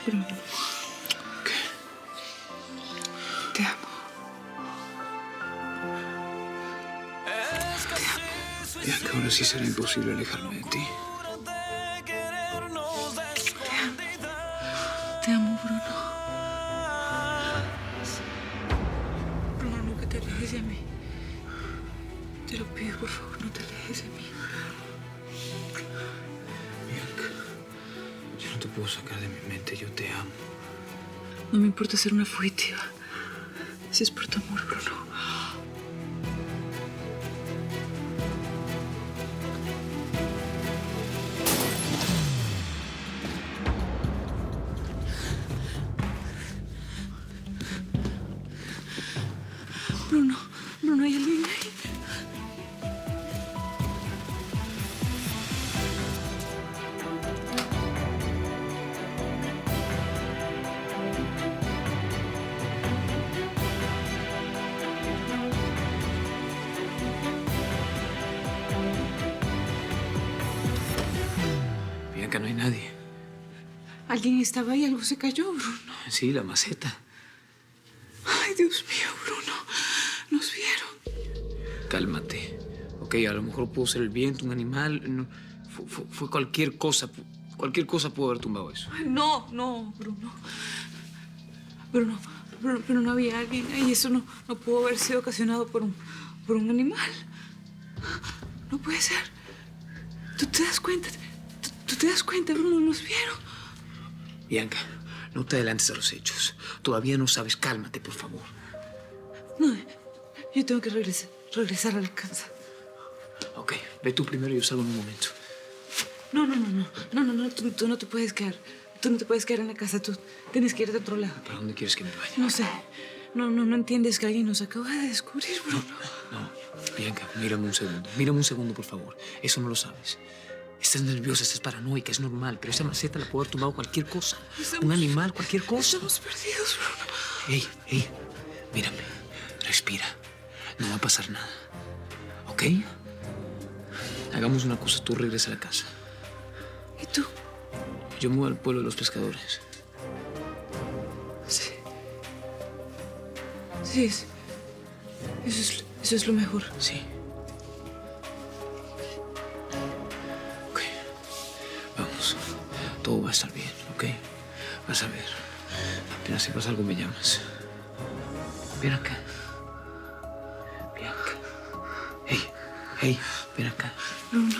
Bruno. ¿Qué? Te amo. Bianca, ahora sí será imposible alejarme de ti. Te amo, Bruno. Bruno, nunca te alejes de mí. Te lo pido, por favor, no te alejes de mí. Bianca, yo no te puedo sacar de mi mente. Yo te amo. No me importa ser una fugitiva. Si es por tu amor, Bruno. Bruno, Bruno, hay alguien ahí. Bianca, no hay nadie. Alguien estaba ahí, algo se cayó, Bruno. Sí, la maceta. Ay, Dios mío, Bruno. Nos vieron. Cálmate. Ok, a lo mejor pudo ser el viento, un animal. No, fue cualquier cosa. Cualquier cosa pudo haber tumbado eso. Ay, no, Bruno. Pero no había alguien ahí. Eso no pudo haber sido ocasionado por un animal. No puede ser. ¿Tú te das cuenta? ¿Tú te das cuenta, Bruno? Nos vieron. Bianca, no te adelantes a los hechos. Todavía no sabes. Cálmate, por favor. No, yo tengo que regresar a la casa. Ok, ve tú primero y yo salgo en un momento. No, tú no te puedes quedar. Tú no te puedes quedar en la casa. Tú tienes que ir de otro lado. ¿Para dónde quieres que me vaya? No sé. No entiendes que alguien nos acaba de descubrir, Bruno. No, Bianca, mírame un segundo. Mírame un segundo, por favor. Eso no lo sabes. Estás nerviosa, estás paranoica, es normal. Pero esa maceta la puede haber tumbado cualquier cosa. Un animal, cualquier cosa. Estamos perdidos, Bruno. Ey, mírame. Respira. No va a pasar nada. ¿Ok? Hagamos una cosa. Tú regresa a la casa. ¿Y tú? Yo me voy al pueblo de los pescadores. Sí. Sí, eso es lo mejor. Sí. Ok. Vamos. Todo va a estar bien, ¿ok? Vas a ver. Apenas si pasa algo me llamas. Ven acá. Bianca. Hey, ven acá. Bruno.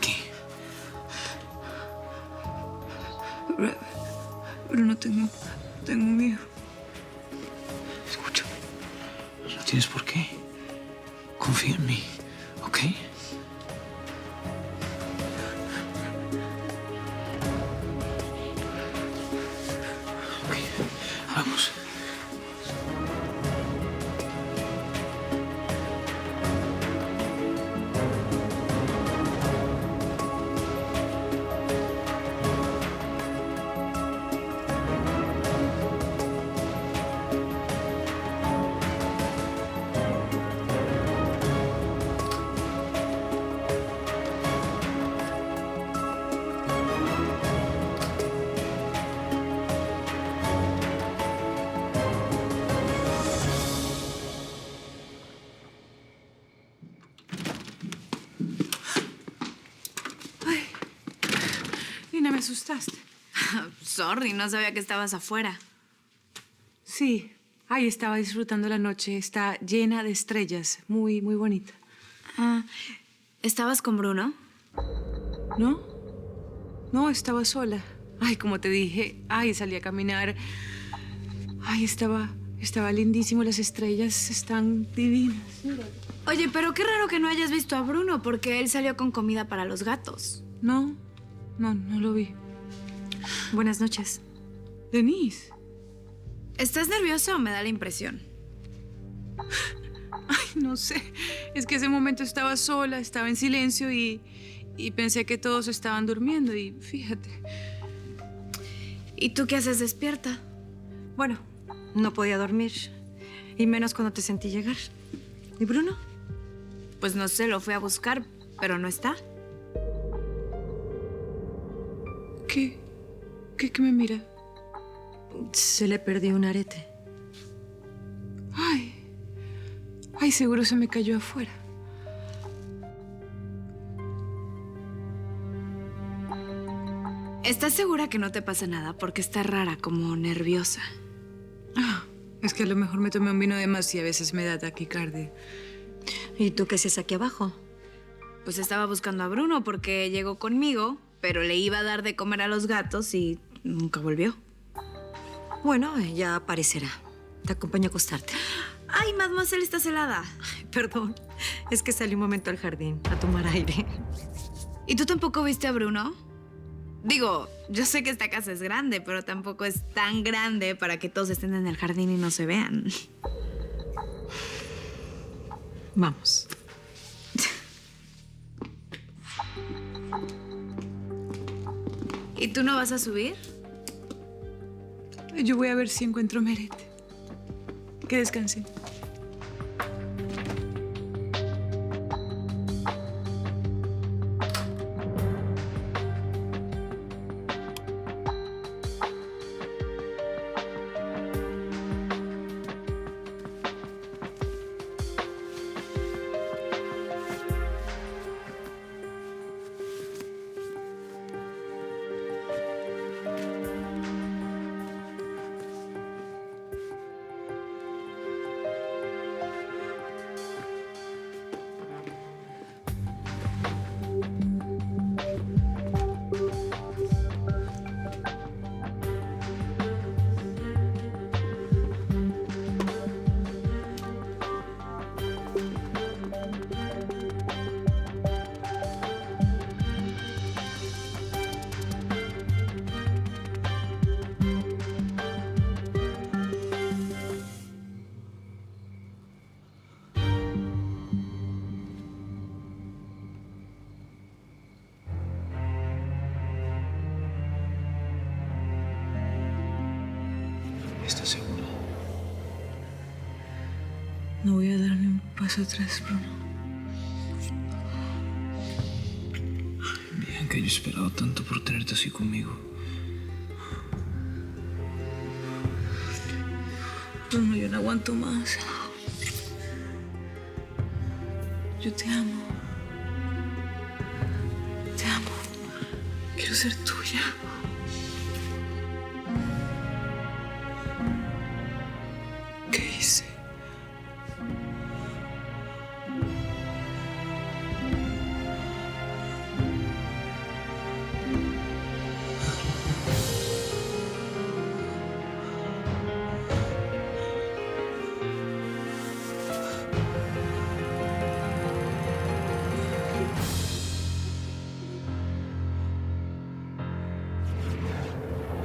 ¿Qué? Bruno, tengo miedo. Escúchame. No tienes por qué. Confía en mí, ¿ok? Ok, vamos. Nina, me asustaste. Sorry, no sabía que estabas afuera. Sí. Ay, estaba disfrutando la noche. Está llena de estrellas. Muy, muy bonita. Ah, ¿estabas con Bruno? ¿No? No, estaba sola. Ay, como te dije, ay, salí a caminar. Ay, estaba lindísimo. Las estrellas están divinas. Oye, pero qué raro que no hayas visto a Bruno, porque él salió con comida para los gatos. No lo vi. Buenas noches. Denise. ¿Estás nerviosa o me da la impresión? Ay, no sé. Es que ese momento estaba sola, estaba en silencio y pensé que todos estaban durmiendo y fíjate. ¿Y tú qué haces despierta? Bueno, no podía dormir. Y menos cuando te sentí llegar. ¿Y Bruno? Pues no sé, lo fui a buscar, pero no está. ¿Qué me mira? Se le perdió un arete. Ay, ay, seguro se me cayó afuera. ¿Estás segura que no te pasa nada? Porque está rara, como nerviosa. Ah, es que a lo mejor me tomé un vino de más y a veces me da taquicardia. ¿Y tú qué haces aquí abajo? Pues estaba buscando a Bruno porque llegó conmigo, pero le iba a dar de comer a los gatos y nunca volvió. Bueno, ya aparecerá. Te acompaño a acostarte. ¡Ay, mademoiselle, estás helada! Perdón, es que salí un momento al jardín a tomar aire. ¿Y tú tampoco viste a Bruno? Digo, yo sé que esta casa es grande, pero tampoco es tan grande para que todos estén en el jardín y no se vean. Vamos. ¿Y tú no vas a subir? Yo voy a ver si encuentro merete. Que descansen. ¿Estás seguro? No voy a dar ni un paso atrás, Bruno. Bianca, yo he esperado tanto por tenerte así conmigo. Bruno, yo no aguanto más. Yo te amo. Te amo. Quiero ser tuya. ¿Qué hice?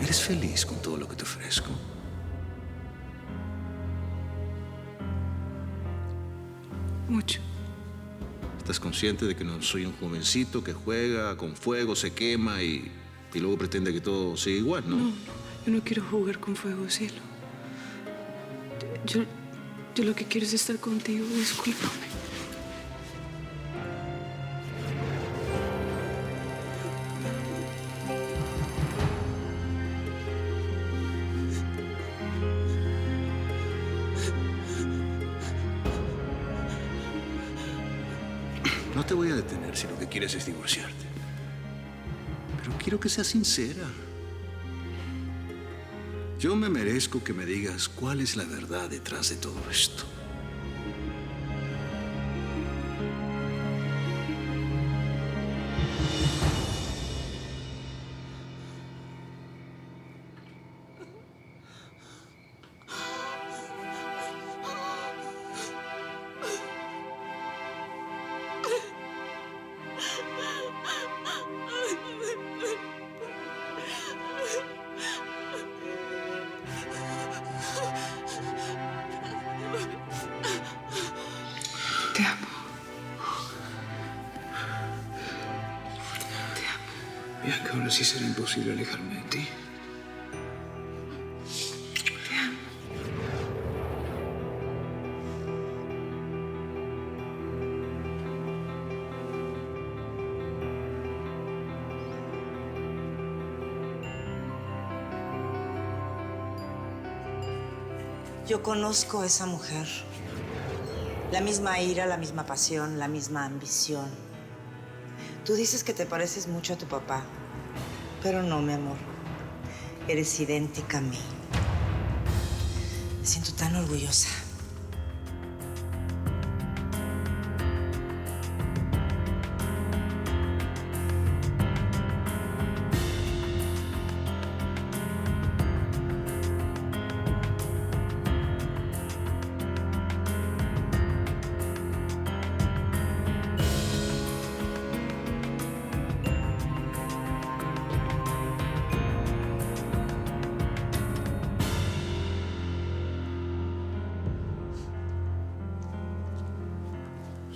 ¿Eres feliz con todo lo que te ofrezco? Mucho. ¿Estás consciente de que no soy un jovencito que juega con fuego, se quema y luego pretende que todo siga igual, no? No, yo no quiero jugar con fuego, cielo. Yo lo que quiero es estar contigo. Discúlpame. No te voy a detener si lo que quieres es divorciarte. Pero quiero que seas sincera. Yo me merezco que me digas cuál es la verdad detrás de todo esto. Te amo. Bianca, ahora sí será imposible alejarme de ti. Yo conozco a esa mujer. La misma ira, la misma pasión, la misma ambición. Tú dices que te pareces mucho a tu papá, pero no, mi amor. Eres idéntica a mí. Me siento tan orgullosa.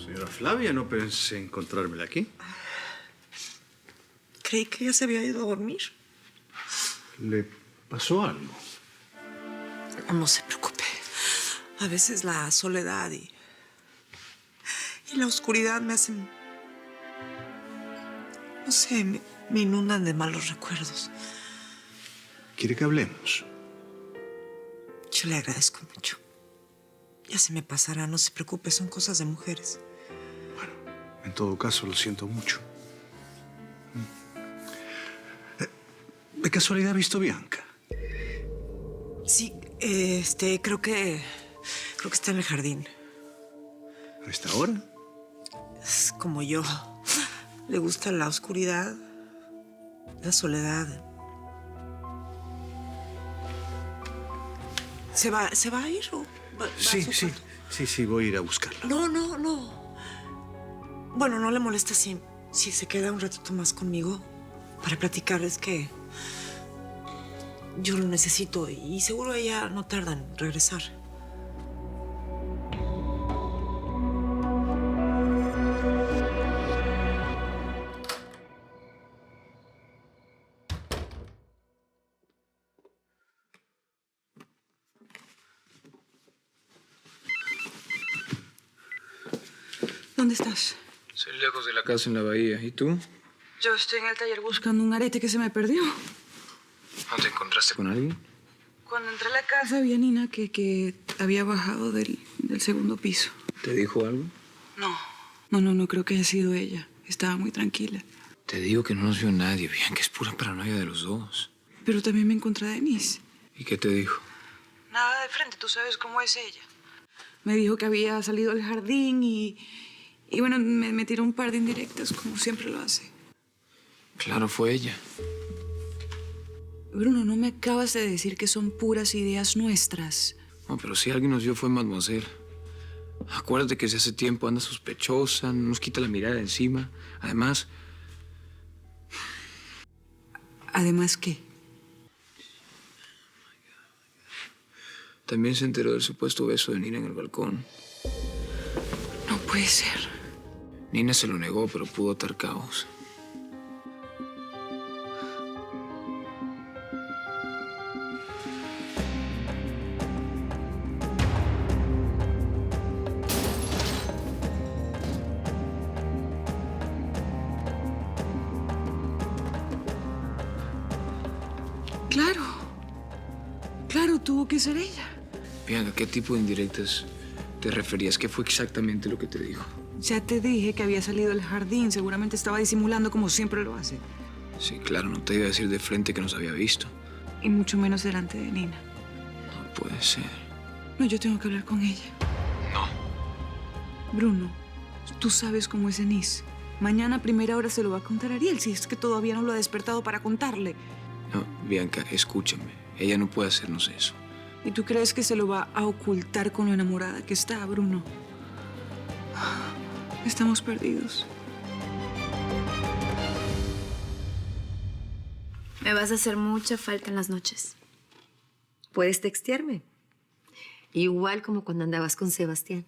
Señora Flavia, no pensé encontrármela aquí. Creí que ella se había ido a dormir. ¿Le pasó algo? No se preocupe. A veces la soledad y la oscuridad me hacen... No sé, me inundan de malos recuerdos. ¿Quiere que hablemos? Yo le agradezco mucho. Ya se me pasará, no se preocupe, son cosas de mujeres. Bueno, en todo caso, lo siento mucho. ¿De casualidad ha visto a Bianca? Sí, creo que está en el jardín. ¿A esta hora? Es como yo. Le gusta la oscuridad, la soledad. ¿Se va a ir o va a su cuarto? Sí, voy a ir a buscarla. No. Bueno, no le molesta si se queda un ratito más conmigo para platicar. Es que yo lo necesito y seguro ella no tarda en regresar. ¿Dónde estás? Soy lejos de la casa en la bahía. ¿Y tú? Yo estoy en el taller buscando un arete que se me perdió. ¿No te encontraste con alguien? Cuando entré a la casa vi a Nina que había bajado del segundo piso. ¿Te dijo algo? No creo que haya sido ella. Estaba muy tranquila. Te digo que no nos vio nadie, bien, que es pura paranoia de los dos. Pero también me encontré a Denise. ¿Y qué te dijo? Nada de frente, tú sabes cómo es ella. Me dijo que había salido al jardín y bueno, me tiró un par de indirectas, como siempre lo hace. Claro, fue ella. Bruno, no me acabas de decir que son puras ideas nuestras. No, pero si alguien nos vio fue Mademoiselle. Acuérdate que desde hace tiempo anda sospechosa, no nos quita la mirada de encima. Además... ¿Además qué? También se enteró del supuesto beso de Nina en el balcón. No puede ser. Nina se lo negó, pero pudo atar cabos. Claro, tuvo que ser ella. Bianca, ¿a qué tipo de indirectas te referías? ¿Qué fue exactamente lo que te dijo? Ya te dije que había salido del jardín. Seguramente estaba disimulando como siempre lo hace. Sí, claro, no te iba a decir de frente que nos había visto. Y mucho menos delante de Nina. No puede ser. No, yo tengo que hablar con ella. No. Bruno, tú sabes cómo es Denise. Mañana a primera hora se lo va a contar a Ariel, si es que todavía no lo ha despertado para contarle. No, Bianca, escúchame. Ella no puede hacernos eso. ¿Y tú crees que se lo va a ocultar con lo enamorada que está, Bruno? Estamos perdidos. Me vas a hacer mucha falta en las noches. Puedes textearme. Igual como cuando andabas con Sebastián.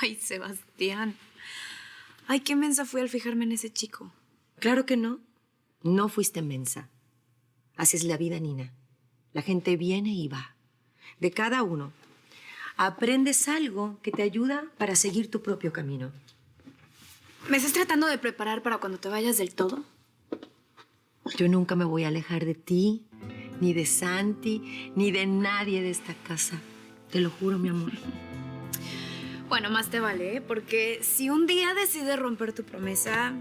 Ay, Sebastián. Ay, qué mensa fui al fijarme en ese chico. Claro que no. No fuiste mensa. Así es la vida, Nina. La gente viene y va. De cada uno. Aprendes algo que te ayuda para seguir tu propio camino. ¿Me estás tratando de preparar para cuando te vayas del todo? Yo nunca me voy a alejar de ti, ni de Santi, ni de nadie de esta casa. Te lo juro, mi amor. Bueno, más te vale, ¿eh? Porque si un día decides romper tu promesa,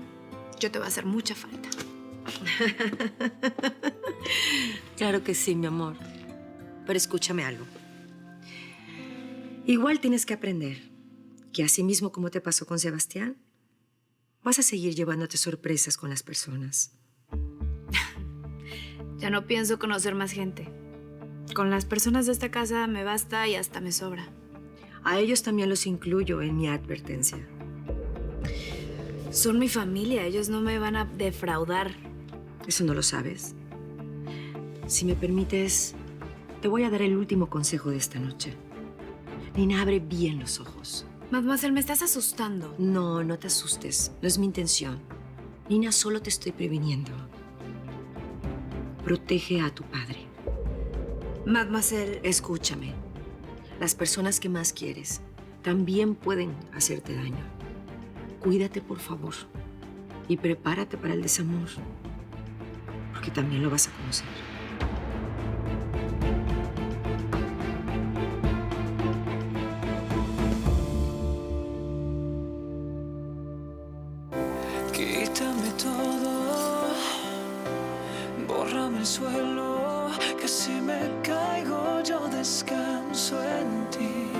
yo te voy a hacer mucha falta. Claro que sí, mi amor. Pero escúchame algo. Igual tienes que aprender que así mismo como te pasó con Sebastián, vas a seguir llevándote sorpresas con las personas. Ya no pienso conocer más gente. Con las personas de esta casa me basta y hasta me sobra. A ellos también los incluyo en mi advertencia. Son mi familia, ellos no me van a defraudar. ¿Eso no lo sabes? Si me permites, te voy a dar el último consejo de esta noche. Nina, abre bien los ojos. Mademoiselle, me estás asustando. No, no te asustes. No es mi intención. Nina, solo te estoy previniendo. Protege a tu padre. Mademoiselle, Escúchame. Las personas que más quieres también pueden hacerte daño. Cuídate, por favor. Y prepárate para el desamor. Porque también lo vas a conocer. Quítame todo, bórrame el suelo, que si me caigo yo descanso en ti.